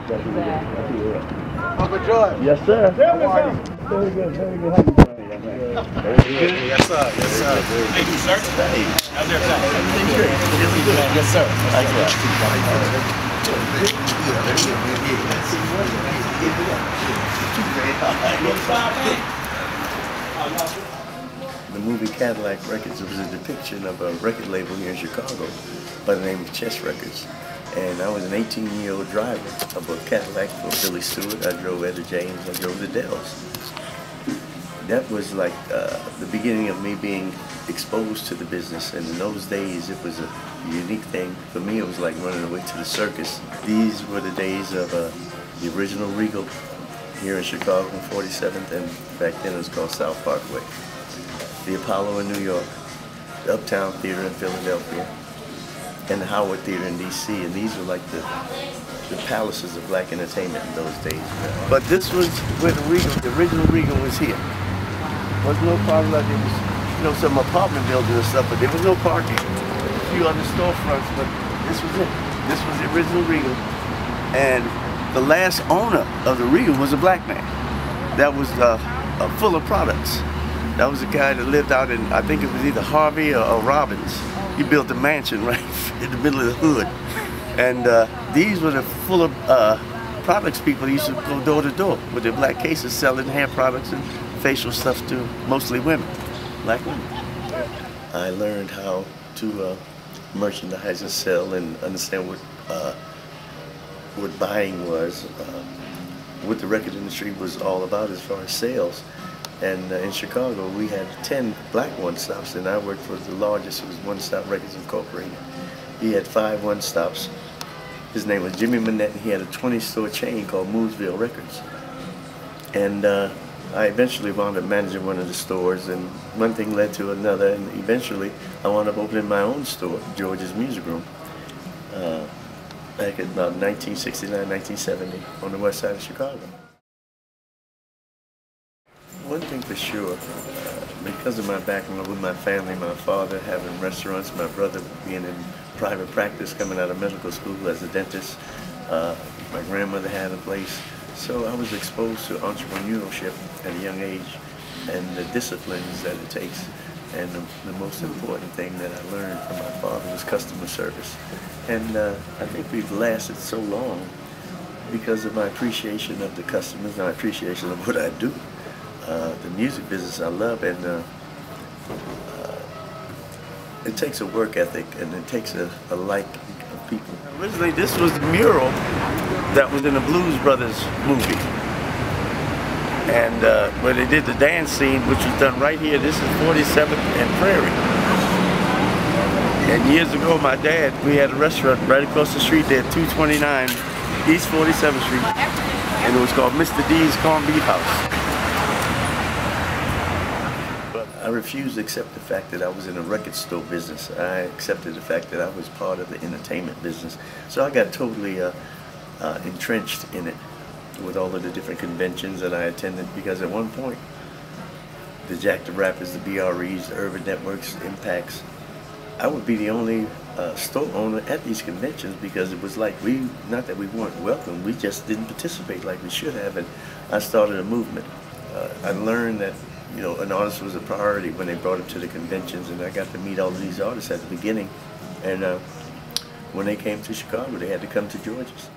Uncle George. Yes, sir. How are you? Very good, very good. How you doing? Very good. Yes, sir. Yes, sir. Thank you, sir. Hey. How's everything? Everything's great. Everything's good. Yes, sir. The movie Cadillac Records was a depiction of a record label here in Chicago by the name of Chess Records. And I was an 18-year-old driver of a Cadillac for Billy Stewart. I drove Etta James. I drove the Dells. That was like the beginning of me being exposed to the business. And in those days, it was a unique thing. For me, it was like running away to the circus. These were the days of the original Regal here in Chicago on 47th, and back then it was called South Parkway. The Apollo in New York, the Uptown Theater in Philadelphia, and the Howard Theater in D.C. And these were like the palaces of black entertainment in those days. But this was where the original Regal was here. There was no parking lot. There was, you know, some apartment buildings and stuff, but there was no parking. A few other storefronts, but this was it. This was the original Regal. And the last owner of the Regal was a black man that was full of products. That was a guy that lived out in, I think it was either Harvey or Robbins. He built a mansion right in the middle of the hood. And these were the full of products people used to go door to door with their black cases selling hair products and facial stuff to mostly women, black women. I learned how to merchandise and sell and understand what buying was, what the record industry was all about as far as sales. And in Chicago, we had 10 black one-stops, and I worked for the largest. It was One Stop Records Incorporated. He had 5 one-stops. His name was Jimmy Manette, and he had a 20-store chain called Mooseville Records. And I eventually wound up managing one of the stores, and one thing led to another, and eventually I wound up opening my own store, George's Music Room, back in about 1969, 1970, on the west side of Chicago. One thing for sure, because of my background with my family, my father having restaurants, my brother being in private practice, coming out of medical school as a dentist, my grandmother had a place. So I was exposed to entrepreneurship at a young age and the disciplines that it takes. And the most important thing that I learned from my father was customer service. And I think we've lasted so long because of my appreciation of the customers and my appreciation of what I do. The music business I love, and it takes a work ethic and it takes a like of people. Originally, this was the mural that was in the Blues Brothers movie, and where they did the dance scene, which was done right here. This is 47th and Prairie. And years ago, my dad, we had a restaurant right across the street there, 229 East 47th Street, and it was called Mr. D's Corned Beef House. I refused to accept the fact that I was in a record store business. I accepted the fact that I was part of the entertainment business. So I got totally entrenched in it with all of the different conventions that I attended, because at one point, the Jack the Rappers, the BREs, the Urban Networks, the Impacts, I would be the only store owner at these conventions, because it was like not that we weren't welcome, we just didn't participate like we should have, and I started a movement. I learned that, you know, an artist was a priority when they brought him to the conventions, and I got to meet all of these artists at the beginning. And when they came to Chicago, they had to come to George's.